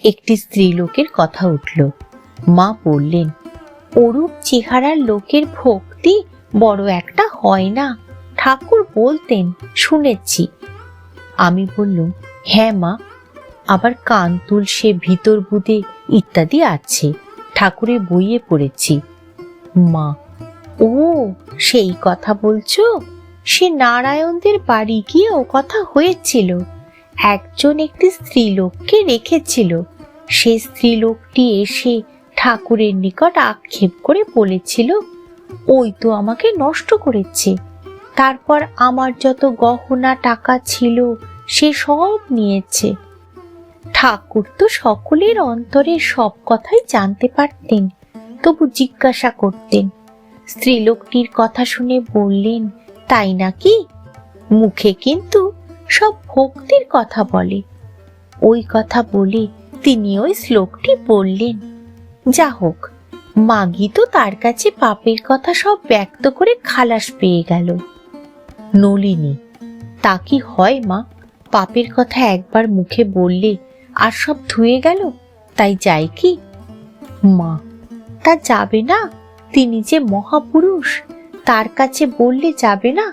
একটি স্ত্রীলোকের কথা উঠল। মা বললেন, ওরূপ চেহারার লোকের ভক্তি বড় একটা হয় না, ঠাকুর বলতেন, শুনেছি। আমি বললুম, হ্যাঁ মা, আবার কান তুলসে, ভিতর বুদে ইত্যাদি আছে, ঠাকুরের বইয়ে পড়েছি। মা, ও সেই কথা বলছো? সে নারায়ণদের বাড়ি গিয়ে ও কথা হয়েছিল। একজন একটি স্ত্রীলোককে রেখেছিল। সে স্ত্রীলোকটি এসে ঠাকুরের নিকট আক্ষেপ করে বলেছিল, ওই তো আমাকে নষ্ট করেছে, তারপর আমার যত গহনা টাকা ছিল সে সব নিয়েছে। ঠাকুর তো সকলের অন্তরের সব কথাই জানতে পারতেন, তবু জিজ্ঞাসা করতেন। স্ত্রীলোকটির কথা শুনে বললেন, তাই নাকি? মুখে কিন্তু সব ভক্তির কথা বলে। ওই কথা বলে তিনি ওই শ্লোকটি বললেন। যা হোক, মাগি তো তার কাছে পাপের কথা সব ব্যক্ত করে খালাস পেয়ে গেল। নলিনী, তা কি হয় মা? পাপের কথা একবার মুখে বললে আর সব ধুয়ে গেল, তাই যায় কি? মা, তা যাবে না? তিনি যে মহাপুরুষ, তার কাছে বললে যাবে না?